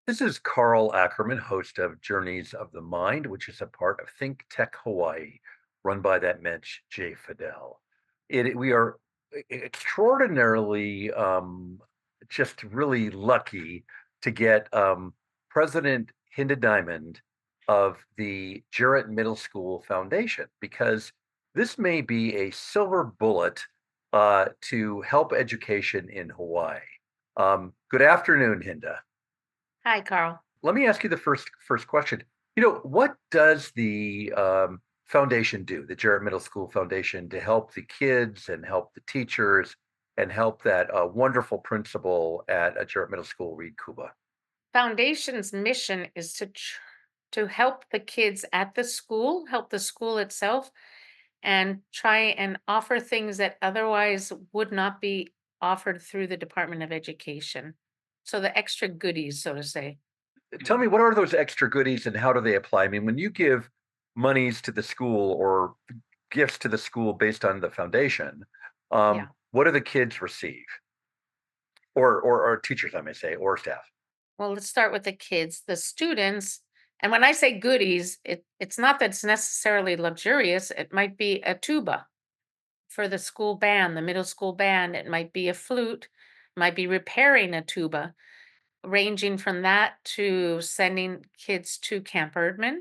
This is Carl Ackerman, host of Journeys of the Mind, which is a part of ThinkTech Hawaii, run by that Mensch J. Fidel. We are extraordinarily just really lucky to get President Hinda Diamond of the Jarrett Middle School Foundation because this may be a silver bullet to help education in Hawaii. Good afternoon, Hinda. Hi, Carl. Let me ask you the first question. What does the foundation do, the Jarrett Middle School Foundation, to help the kids and help the teachers and help that wonderful principal at Jarrett Middle School, Reed Kuba? Foundation's mission is to help the kids at the school, help the school itself, and try and offer things that otherwise would not be offered through the Department of Education. So the extra goodies, so to say. Tell me, what are those extra goodies and how do they apply? I mean, when you give monies to the school or gifts to the school based on the foundation, Yeah. what do the kids receive? Or teachers, I may say, or staff? Well, let's start with the kids. The students, and when I say goodies, it's not that it's necessarily luxurious. It might be a tuba for the school band, the middle school band. It might be a flute, might be repairing a tuba, ranging from that to sending kids to Camp Erdman,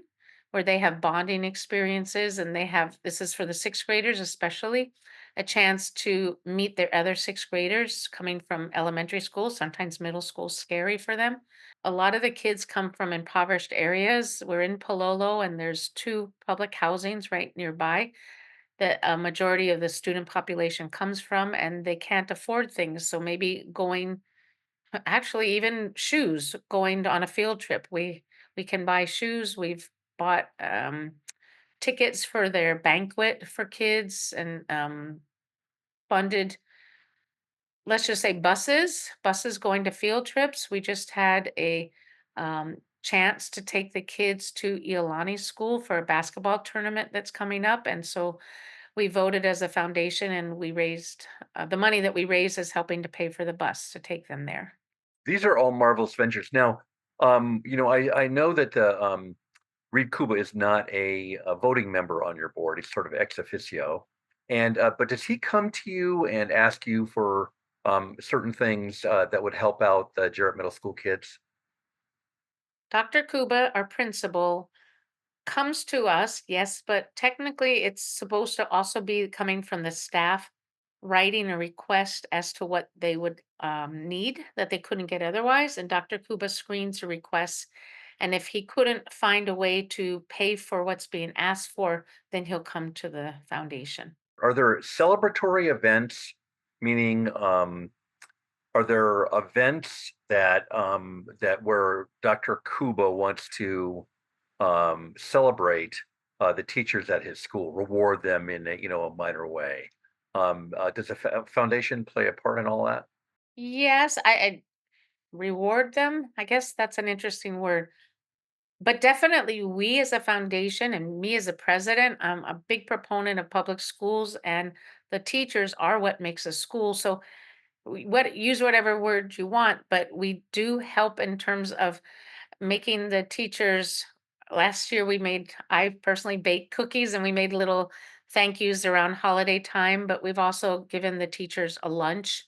where they have bonding experiences and they have, this is for the sixth graders especially, a chance to meet their other sixth graders coming from elementary school. Sometimes middle school's scary for them. A lot of the kids come from impoverished areas. We're in Palolo and there's two public housings right nearby that a majority of the student population comes from, and they can't afford things. So maybe going, actually even shoes, going on a field trip. We can buy shoes. We've bought tickets for their banquet for kids and funded, let's just say, buses going to field trips. We just had a chance to take the kids to Iolani School for a basketball tournament that's coming up. And so we voted as a foundation and we raised the money that we raised is helping to pay for the bus to take them there. These are all marvelous ventures. Now, I know that Reed Kuba is not a voting member on your board. He's sort of ex officio. And but does he come to you and ask you for certain things that would help out the Jarrett Middle School kids? Dr. Kuba, our principal, comes to us, yes, but technically it's supposed to also be coming from the staff writing a request as to what they would need that they couldn't get otherwise. And Dr. Kuba screens the requests. And if he couldn't find a way to pay for what's being asked for, then he'll come to the foundation. Are there celebratory events, meaning are there events that where Dr. Kuba wants to celebrate the teachers at his school, reward them in a minor way? Does the foundation play a part in all that? Yes, I reward them. I guess that's an interesting word. But definitely, we as a foundation and me as a president, I'm a big proponent of public schools, and the teachers are what makes a school. So, what use whatever word you want, but we do help in terms of making the teachers. Last year, I personally baked cookies and we made little thank yous around holiday time, but we've also given the teachers a lunch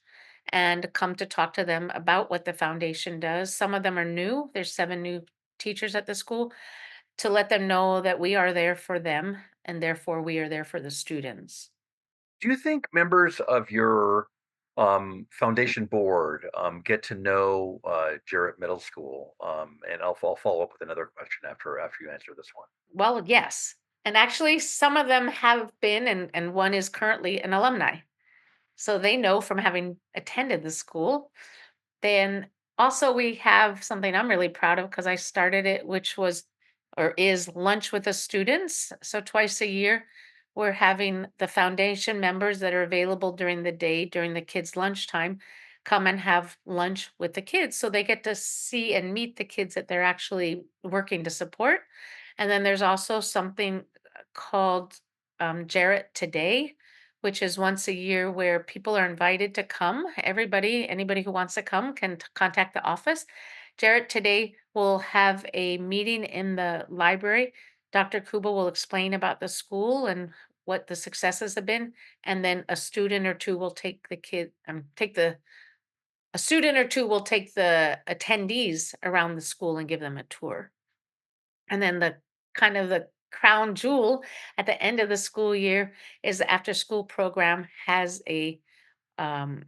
and come to talk to them about what the foundation does. Some of them are new. There's 7 new teachers at the school, to let them know that we are there for them and therefore we are there for the students. Do you think members of your foundation board get to know Jarrett Middle School? And I'll follow up with another question after you answer this one. Well, yes. And actually, some of them have been, and one is currently an alumni. So they know from having attended the school. Then also, we have something I'm really proud of because I started it, which was or is lunch with the students. So twice a year, we're having the foundation members that are available during the day, during the kids' lunchtime, come and have lunch with the kids. So they get to see and meet the kids that they're actually working to support. And then there's also something called Jarrett Today, which is once a year where people are invited to come. Everybody, anybody who wants to come can contact the office Jarrett, today we'll have a meeting in the library. Dr. Kuba will explain about the school and what the successes have been, and then a student or two will take the kid, take the a student or two will take the attendees around the school and give them a tour. And then the kind of the crown jewel at the end of the school year is the after school program has um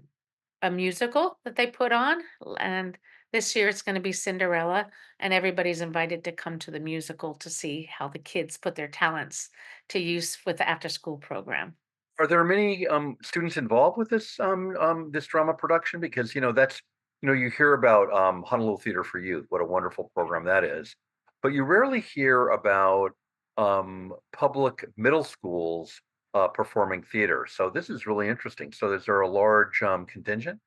a musical that they put on, and this year it's gonna be Cinderella, and everybody's invited to come to the musical to see how the kids put their talents to use with the after school program. Are there many students involved with this drama production? Because that's you hear about Honolulu Theater for Youth, what a wonderful program that is, but you rarely hear about public middle schools performing theater. So this is really interesting. So is there a large contingent?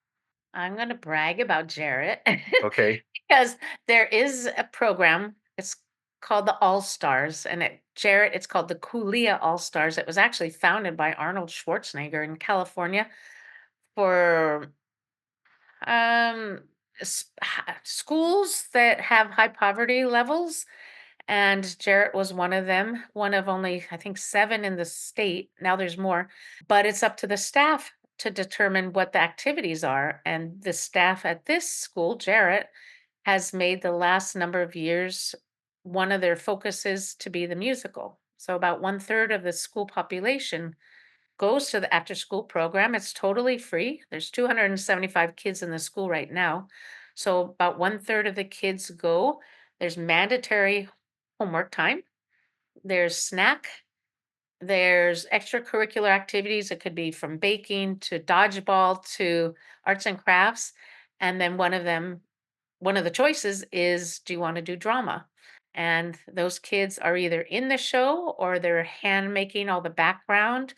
I'm gonna brag about Jarrett Okay. because there is a program, it's called the All-Stars, and at Jarrett, it's called the Kulia All-Stars. It was actually founded by Arnold Schwarzenegger in California for Um, schools that have high poverty levels, and Jarrett was one of them, one of only, I think, 7 in the state. Now there's more, but it's up to the staff to determine what the activities are. And the staff at this school, Jarrett, has made the last number of years one of their focuses to be the musical. So about one third of the school population goes to the after school program. It's totally free. There's 275 kids in the school right now. So about one third of the kids go. There's mandatory homework time. There's snack. There's extracurricular activities. It could be from baking to dodgeball to arts and crafts. And then one of the choices is, do you want to do drama? And those kids are either in the show or they're hand making all the background,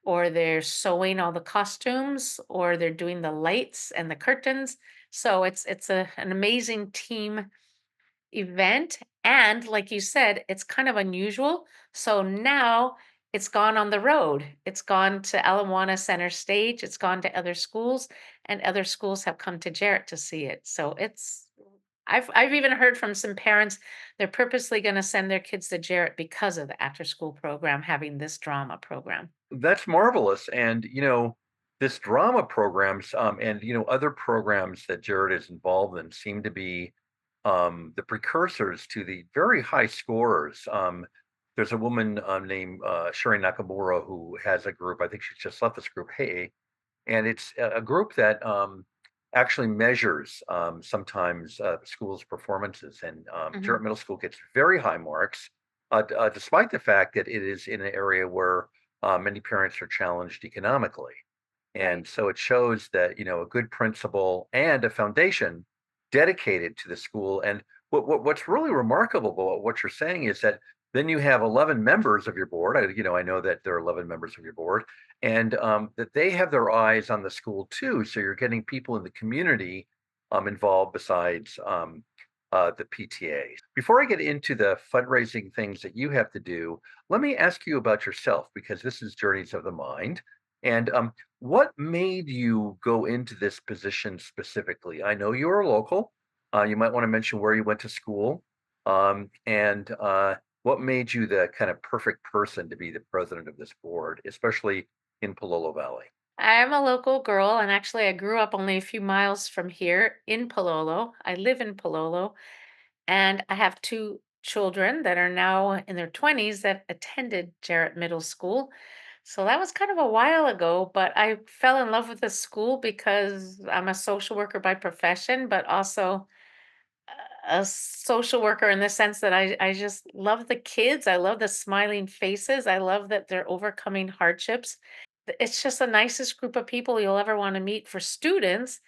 or they're sewing all the costumes, or they're doing the lights and the curtains. So an amazing team event, and like you said, it's kind of unusual. So now it's gone on the road. It's gone to Alamoana Center Stage, it's gone to other schools, and other schools have come to Jarrett to see it. So it's I've even heard from some parents, they're purposely going to send their kids to Jarrett because of the after school program having this drama program. That's marvelous. And, this drama programs and, other programs that Jared is involved in seem to be the precursors to the very high scorers. There's a woman named Sherry Nakamura who has a group. I think she's just left this group. Hey, and it's a group that actually measures sometimes schools' performances. And Mhm. Jarrett Middle School gets very high marks, despite the fact that it is in an area where many parents are challenged economically. Right. And so it shows that, a good principal and a foundation dedicated to the school. And what's really remarkable about what you're saying is that then you have 11 members of your board. I know that there are 11 members of your board, and that they have their eyes on the school too. So you're getting people in the community involved besides the PTA. Before I get into the fundraising things that you have to do, let me ask you about yourself because this is Journeys of the Mind. And what made you go into this position specifically? I know you're a local. You might want to mention where you went to school, and what made you the kind of perfect person to be the president of this board, especially in Palolo Valley? I'm a local girl, and actually, I grew up only a few miles from here in Palolo. I live in Palolo, and I have 2 children that are now in their 20s that attended Jarrett Middle School. So that was kind of a while ago, but I fell in love with the school because I'm a social worker by profession, but also a social worker in the sense that I just love the kids. I love the smiling faces. I love that they're overcoming hardships. It's just the nicest group of people you'll ever want to meet for students.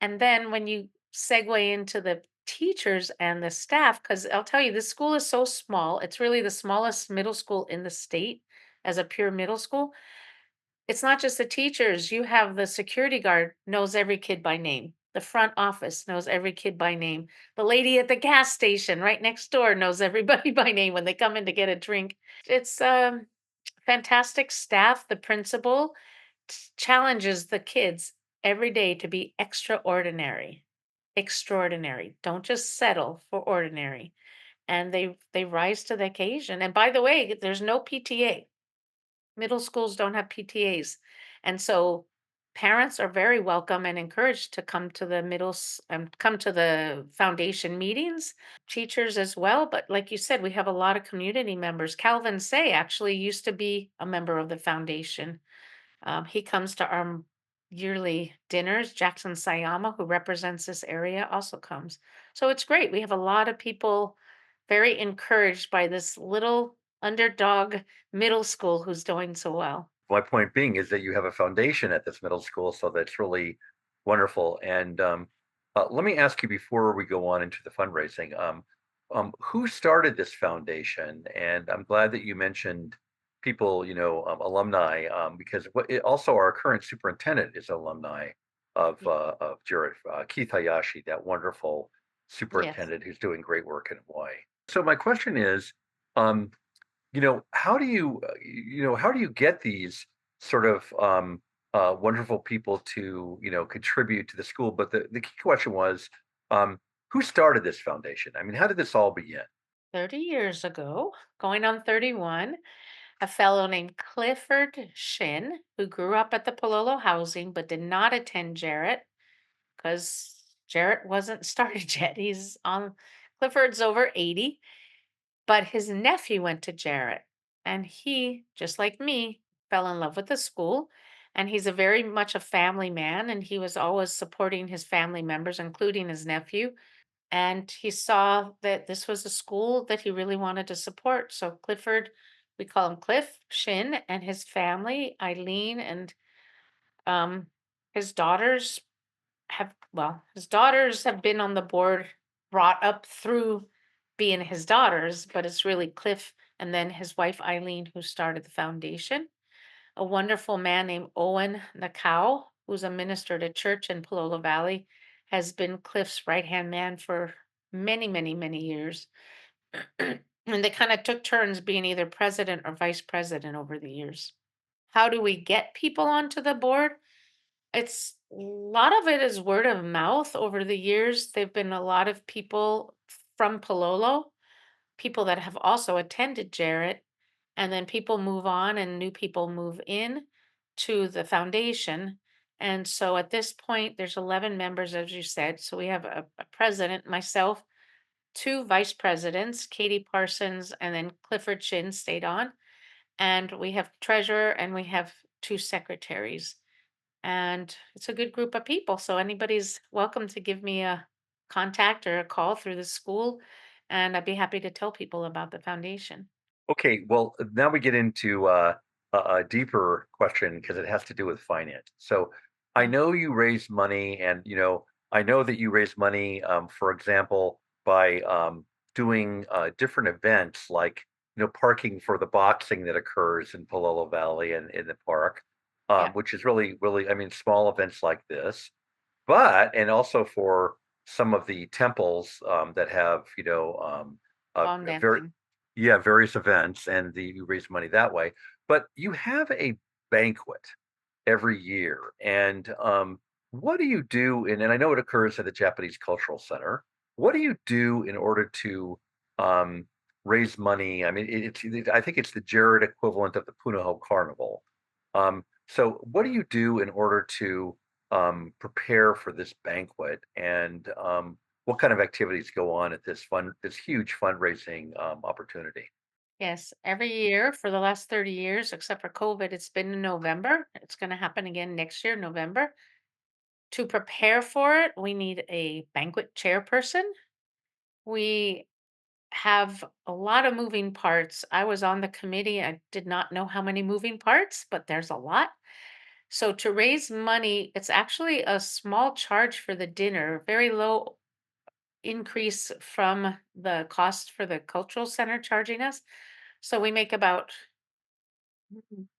And then when you segue into the teachers and the staff, because I'll tell you, this school is so small. It's really the smallest middle school in the state as a pure middle school. It's not just the teachers. You have the security guard knows every kid by name. The front office knows every kid by name. The lady at the gas station right next door knows everybody by name when they come in to get a drink. It's fantastic staff. The principal challenges the kids every day to be extraordinary. extraordinary. Don't just settle for ordinary. And they rise to the occasion. And by the way, there's no PTA. Middle schools don't have PTAs. And so parents are very welcome and encouraged to come to the come to the foundation meetings, teachers as well. But like you said, we have a lot of community members. Calvin Say actually used to be a member of the foundation. He comes to our yearly dinners. Jackson Sayama, who represents this area, also comes. So it's great. We have a lot of people very encouraged by this little underdog middle school who's doing so well. My point being is that you have a foundation at this middle school, so that's really wonderful. And let me ask you before we go on into the fundraising, who started this foundation? And I'm glad that you mentioned people, alumni, because also our current superintendent is alumni Y- of Jarrett, Keith Hayashi, that wonderful Yes, superintendent who's doing great work in Hawaii. So my question is, um, how do you get these sort of wonderful people to, contribute to the school? But the key question was, um, who started this foundation? I mean, how did this all begin? 30 years ago, going on 31, a fellow named Clifford Shin, who grew up at the Palolo housing but did not attend Jarrett because Jarrett wasn't started yet. Clifford's over 80. But his nephew went to Jarrett, and he, just like me, fell in love with the school. And he's a very much a family man, and he was always supporting his family members, including his nephew. And he saw that this was a school that he really wanted to support. So Clifford, we call him Cliff Shin, and his family, Eileen and um, his daughters his daughters have been on the board, brought up through being his daughters, but it's really Cliff and then his wife Eileen who started the foundation. A wonderful man named Owen Nakau, who's a minister at a church in Palolo Valley, has been Cliff's right hand man for many, many, many years. And they kind of took turns being either president or vice president over the years. How do we get people onto the board? It's a lot of it is word of mouth over the years. There've been a lot of people from Palolo, people that have also attended Jarrett, and then people move on and new people move in to the foundation. And so at this point, there's 11 members, as you said. So we have a president, myself, two vice presidents, Katie Parsons, and then Clifford Shin stayed on. And we have treasurer and we have two secretaries, and it's a good group of people. So anybody's welcome to give me a contact or a call through the school, and I'd be happy to tell people about the foundation. Okay, well, now we get into a deeper question because it has to do with finance. So I Mm, know you raise money, and I know that you raise money, for example, by doing different events like parking for the boxing that occurs in Palolo Valley and in the park, yeah, which is really, really, I mean, small events like this, and also for some of the temples that have lawn very dancing. yeah, various events, and you raise money that way. But you have a banquet every year, and what do you do? And I know it occurs at the Japanese Cultural Center. What do you do in order to um, raise money? I mean, I think it's the Jared equivalent of the Punahou Carnival. So, what do you do in order to prepare for this banquet? And what kind of activities go on at this huge fundraising opportunity? Yes, every year for the last 30 years, except for COVID, it's been in November. It's going to happen again next year, November. To prepare for it, we need a banquet chairperson. We have a lot of moving parts. I was on the committee. I did not know how many moving parts, but there's a lot. So to raise money, it's actually a small charge for the dinner, very low increase from the cost for the cultural center charging us. So we make about,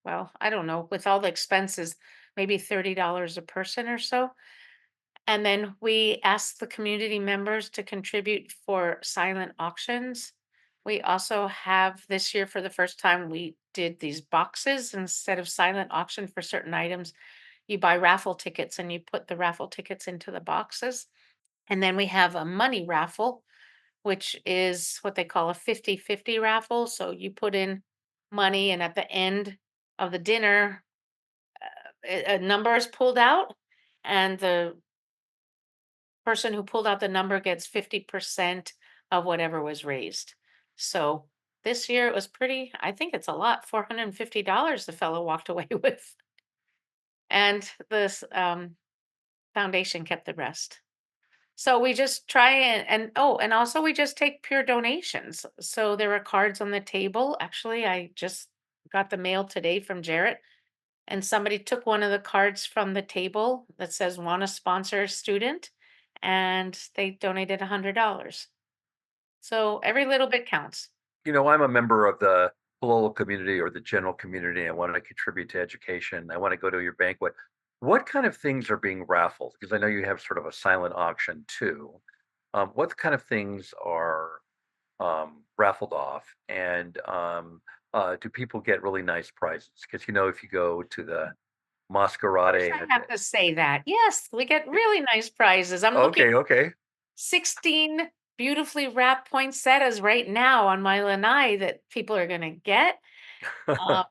well, I don't know, with all the expenses, maybe $30 a person or so. And then we ask the community members to contribute for silent auctions. We also have this year, for the first time, we did these boxes instead of silent auction for certain items. You buy raffle tickets and you put the raffle tickets into the boxes. And then we have a money raffle, which is what they call a 50-50 raffle. So you put in money, and at the end of the dinner, a number is pulled out, and the person who pulled out the number gets 50% of whatever was raised. So this year it was pretty, I think it's a lot, $450 the fellow walked away with. And this foundation kept the rest. So we just try and oh, and also we just take pure donations. So there are cards on the table. Actually, I just got the mail today from Jarrett, and somebody took one of the cards from the table that says want to sponsor a student, and they donated $100. So every little bit counts. I'm a member of the Palolo community or the general community. I want to contribute to education. I want to go to your banquet. What kind of things are being raffled? Because I know you have sort of a silent auction too. What kind of things are raffled off? And do people get really nice prizes? Because if you go to the Course Masquerade, I have to say that. Yes, we get really nice prizes. I'm looking okay, okay. 16 beautifully wrapped poinsettias right now on my lanai that people are going to get.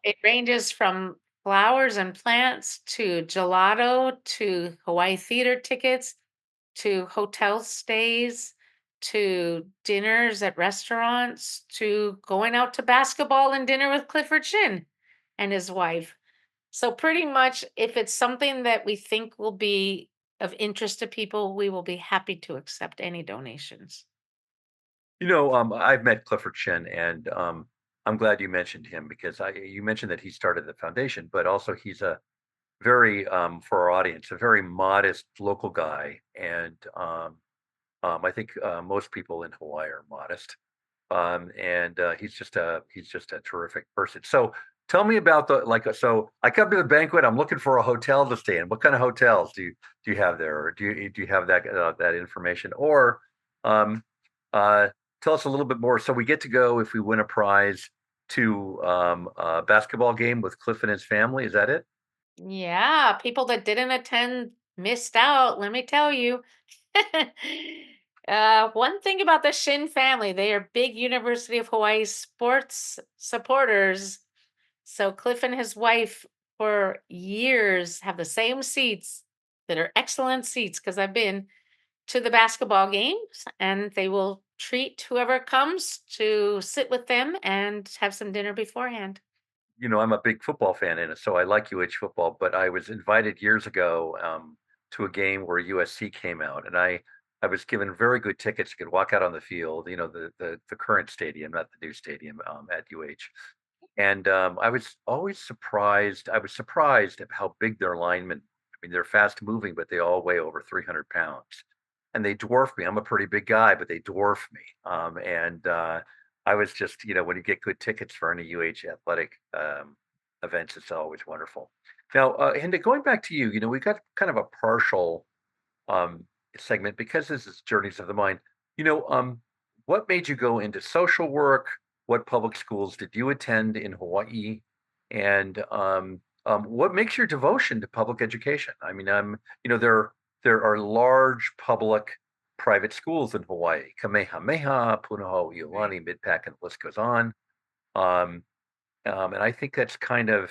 It ranges from flowers and plants to gelato to Hawaii theater tickets to hotel stays to dinners at restaurants to going out to basketball and dinner with Clifford Shin and his wife. So, pretty much, if it's something that we think will be of interest to people, we will be happy to accept any donations. I've met Clifford Chin, and I'm glad you mentioned him because you mentioned that he started the foundation, but also he's a very, for our audience, a very modest local guy, and I think most people in Hawaii are modest, and he's just a terrific person. So tell me about the like. So I come to the banquet. I'm looking for a hotel to stay in. What kind of hotels do you have there, or do you have that information, or um, uh, tell us a little bit more. So we get to go if we win a prize to a basketball game with Cliff and his family. Is that it? Yeah, people that didn't attend missed out, let me tell you. One thing about the Shin family, they are big University of Hawaii sports supporters. So Cliff and his wife for years have the same seats that are excellent seats because I've been to the basketball games, and they will treat whoever comes to sit with them and have some dinner beforehand. I'm a big football fan in it, so I like UH football. But I was invited years ago to a game where USC came out, and I was given very good tickets. You could walk out on the field, the current stadium, not the new stadium at UH. And I was always surprised. I was surprised at how big their linemen. I mean, they're fast moving, but they all weigh over 300 pounds, and they dwarf me. I'm a pretty big guy, but they dwarf me. And I was just, when you get good tickets for any UH athletic events, it's always wonderful. Now, Hinda, going back to you, we got kind of a partial um, segment because this is Journeys of the Mind. You know, um, what made you go into social work? What public schools did you attend in Hawaii? And what makes your devotion to public education? I mean, there are large public private schools in Hawaii, Kamehameha, Punahou, Right. Iolani, Midpack, and the list goes on. Um, and I think that's kind of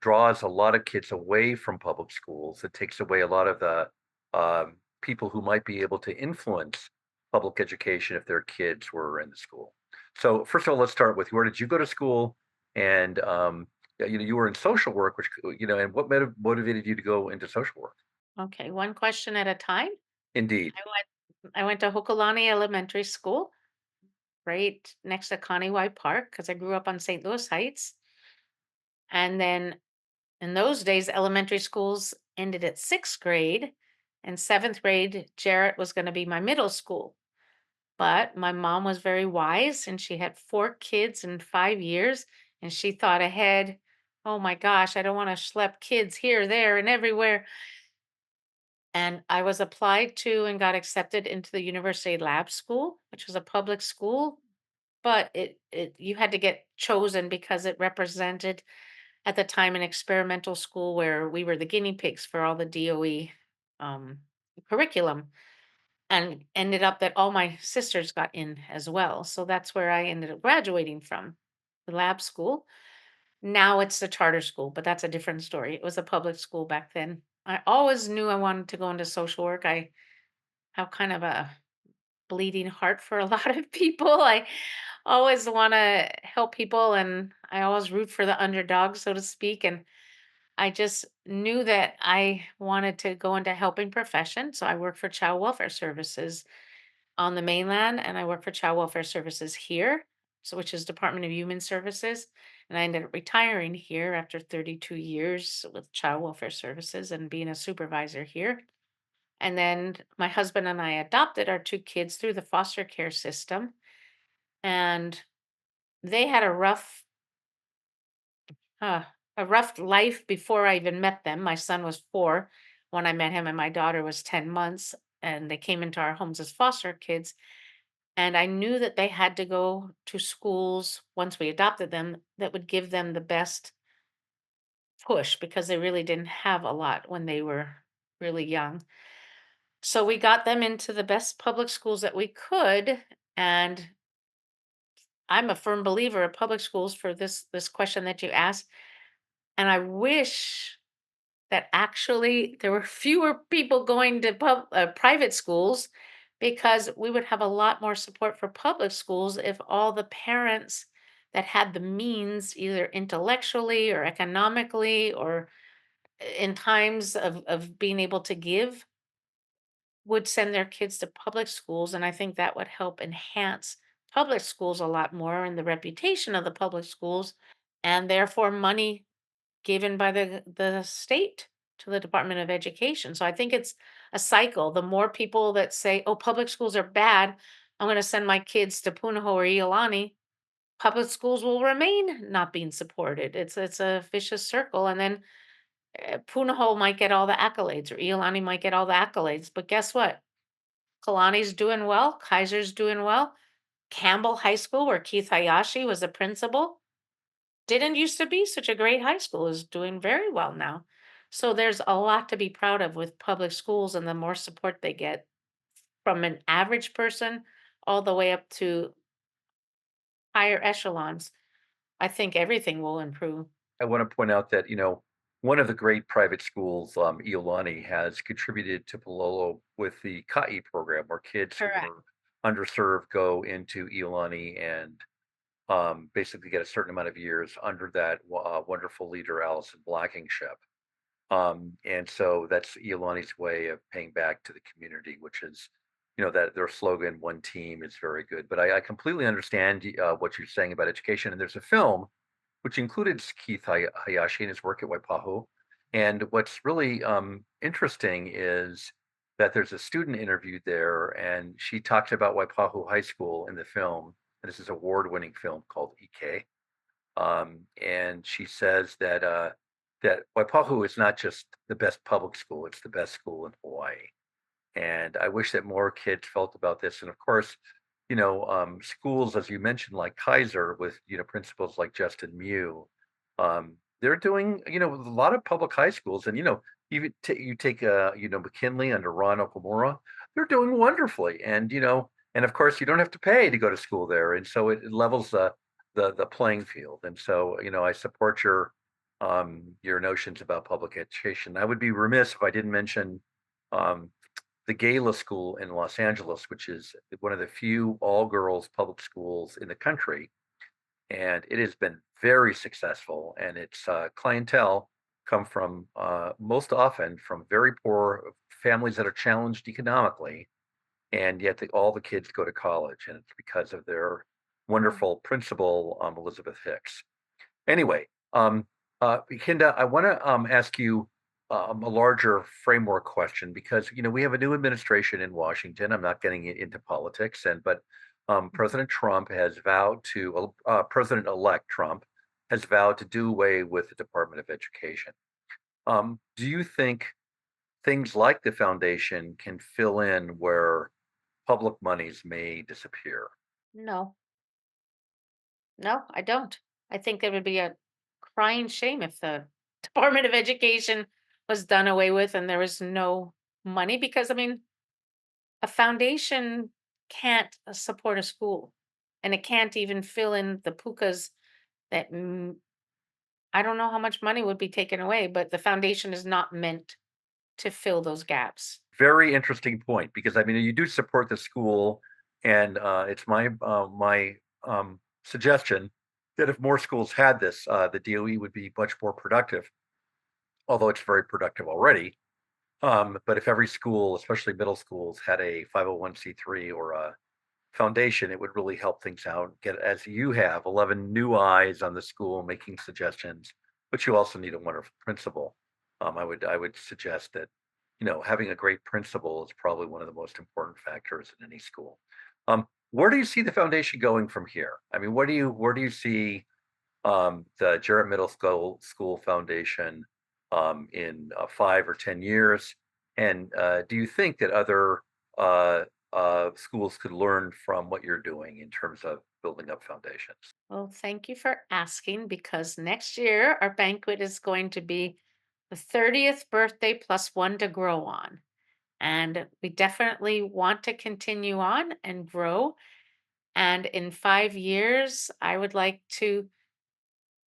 draws a lot of kids away from public schools. It takes away a lot of the people who might be able to influence public education if their kids were in the school. So first of all, let's start with where did you go to school? And yeah, you were in social work, which and what motivated you to go into social work? Okay, one question at a time. Indeed. I went to Hokulani Elementary School, right next to Kaniwai Park, because I grew up on St. Louis Heights. And then in those days, elementary schools ended at sixth grade. And seventh grade, Jarrett was going to be my middle school. But my mom was very wise, and she had four kids in 5 years. And she thought ahead. Oh my gosh, I don't want to schlep kids here, there, and everywhere. And I was applied to and got accepted into the University Lab School, which was a public school, but it you had to get chosen because it represented at the time an experimental school where we were the guinea pigs for all the DOE curriculum. and ended up that all my sisters got in as well. So that's where I ended up graduating from the lab school. Now it's a charter school, but that's a different story. It was a public school back then. I always knew I wanted to go into social work. I have kind of a bleeding heart for a lot of people. I always want to help people, and I always root for the underdog, so to speak. And I just knew that I wanted to go into helping profession. So I work for child welfare services on the mainland, and I work for child welfare services here, so which is Department of Human Services. And I ended up retiring here after 32 years with child welfare services and being a supervisor here. And then my husband and I adopted our two kids through the foster care system. And they had uh, a rough life before I even met them. My son was 4 when I met him, and my daughter was 10 months. And they came into our homes as foster kids. And I knew that they had to go to schools once we adopted them that would give them the best push because they really didn't have a lot when they were really young. So we got them into the best public schools that we could. And I'm a firm believer of public schools for this question that you asked. And I wish that actually there were fewer people going to private schools, because we would have a lot more support for public schools if all the parents that had the means, either intellectually or economically or in times of being able to give, would send their kids to public schools. And I think that would help enhance public schools a lot more and the reputation of the public schools, and therefore money given by the state to the Department of Education. So I think it's a cycle. The more people that say, "Oh, public schools are bad, I'm going to send my kids to Punahou or Iolani," public schools will remain not being supported. It's a vicious circle, and then Punahou might get all the accolades, or Iolani might get all the accolades. But guess what? Kalani's doing well. Kaiser's doing well. Campbell High School, where Keith Hayashi was the principal, didn't used to be such a great high school, is doing very well now. So there's a lot to be proud of with public schools, and the more support they get from an average person all the way up to higher echelons, I think everything will improve. I want to point out that, one of the great private schools, Iolani, has contributed to Palolo with the Ka'i program, where kids who Correct. were underserved go into Iolani and basically get a certain amount of years under that wonderful leader, Allison Blackingship. And so that's Iolani's way of paying back to the community, which is, that their slogan, one team, is very good. But I completely understand what you're saying about education. And there's a film which included Keith Hayashi and his work at Waipahu. And what's really interesting is that there's a student interviewed there, and she talks about Waipahu High School in the film. And this is an award-winning film called EK. And she says that Waipahu is not just the best public school; it's the best school in Hawaii. And I wish that more kids felt about this. And of course, schools, as you mentioned, like Kaiser, with principals like Justin Mew, they're doing with a lot of public high schools, and you take McKinley under Ron Okamura, they're doing wonderfully, and and of course you don't have to pay to go to school there, and so it levels the playing field, and so I support your notions about public education. I would be remiss if I didn't mention um, the Gala School in Los Angeles, which is one of the few all girls public schools in the country. And it has been very successful. And its clientele come from most often from very poor families that are challenged economically. And yet all the kids go to college. And it's because of their Mm. wonderful principal, Elizabeth Hicks. Anyway, Hinda, I want to ask you a larger framework question, because we have a new administration in Washington. I'm not getting into politics, but Mhm. President Trump has vowed to President-elect Trump has vowed to do away with the Department of Education. Do you think things like the foundation can fill in where public monies may disappear? No, no, I don't. I think it would be a crying shame if the Department of Education was done away with and there was no money, because I mean, a foundation can't support a school, and it can't even fill in the pukas that I don't know how much money would be taken away, but the foundation is not meant to fill those gaps. Very interesting point because I mean you do support the school, and it's my suggestion that if more schools had this, the DOE would be much more productive. Although it's very productive already. But if every school, especially middle schools, had a 501(c)(3) or a foundation, it would really help things out. Get as you have 11 new eyes on the school making suggestions, but you also need a wonderful principal. I would suggest that having a great principal is probably one of the most important factors in any school. Where do you see the foundation going from here? I mean, where do you see the Jarrett Middle School Foundation in 5 or 10 years? And do you think that other uh, schools could learn from what you're doing in terms of building up foundations? Well, thank you for asking because next year our banquet is going to be the 30th birthday plus one to grow on. And we definitely want to continue on and grow. And in 5 years, I would like to,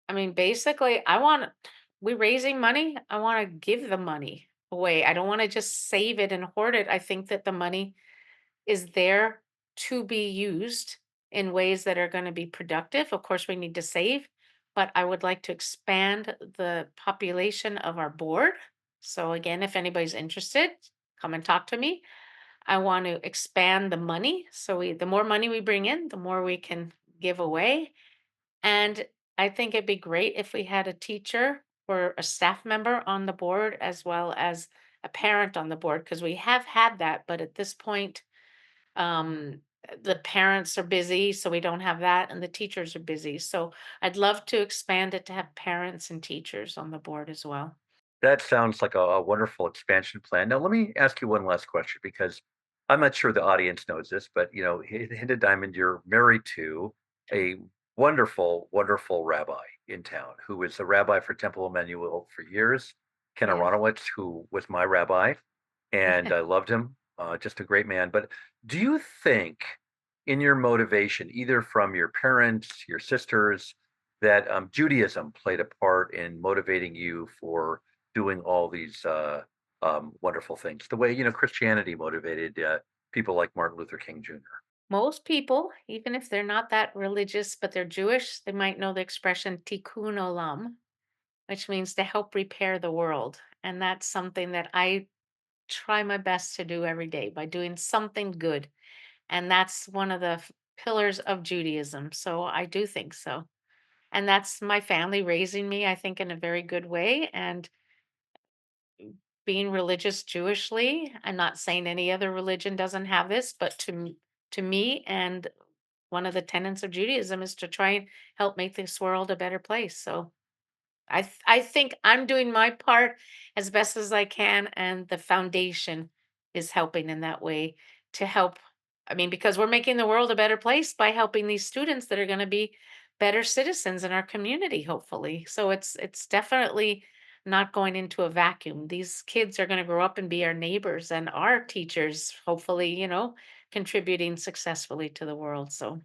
I mean, basically, we're raising money. I want to give the money away. I don't want to just save it and hoard it. I think that the money is there to be used in ways that are going to be productive. Of course, we need to save, but I would like to expand the population of our board. So, again, if anybody's interested, come and talk to me. I want to expand the money. So, the more money we bring in, the more we can give away. And I think it'd be great if we had a teacher or a staff member on the board as well as a parent on the board because we have had that, but at this point, the parents are busy, so we don't have that, and the teachers are busy. So I'd love to expand it to have parents and teachers on the board as well. That sounds like a wonderful expansion plan. Now, let me ask you one last question because I'm not sure the audience knows this, but Hinda Diamond, you're married to a wonderful, wonderful rabbi in town who was a rabbi for Temple Emmanuel for years, Ken Yes. Aronowitz, who was my rabbi, and I loved him, just a great man. But do you think, in your motivation, either from your parents, your sisters, that Judaism played a part in motivating you for doing all these wonderful things, the way Christianity motivated people like Martin Luther King Jr. Most people, even if they're not that religious, but they're Jewish, they might know the expression tikkun olam, which means to help repair the world. And that's something that I try my best to do every day by doing something good. And that's one of the pillars of Judaism. So I do think so. And that's my family raising me, I think, in a very good way. And being religious Jewishly, I'm not saying any other religion doesn't have this, but to me, and one of the tenets of Judaism is to try and help make this world a better place. So I think I'm doing my part as best as I can, and the foundation is helping in that way to help. I mean, because we're making the world a better place by helping these students that are going to be better citizens in our community, hopefully. So it's definitely not going into a vacuum. These kids are going to grow up and be our neighbors and our teachers, hopefully, contributing successfully to the world. So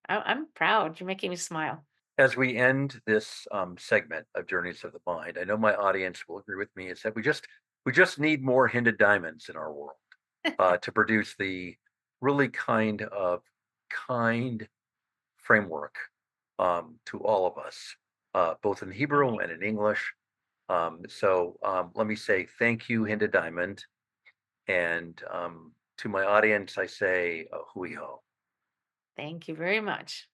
I'm proud. You're making me smile. As we end this segment of Journeys of the Mind, I know my audience will agree with me. Is that we just need more Hinda diamonds in our world to produce the really kind framework to all of us, both in Hebrew Right. and in English. So let me say thank you, Hinda Diamond. And to my audience, I say hui ho. Thank you very much.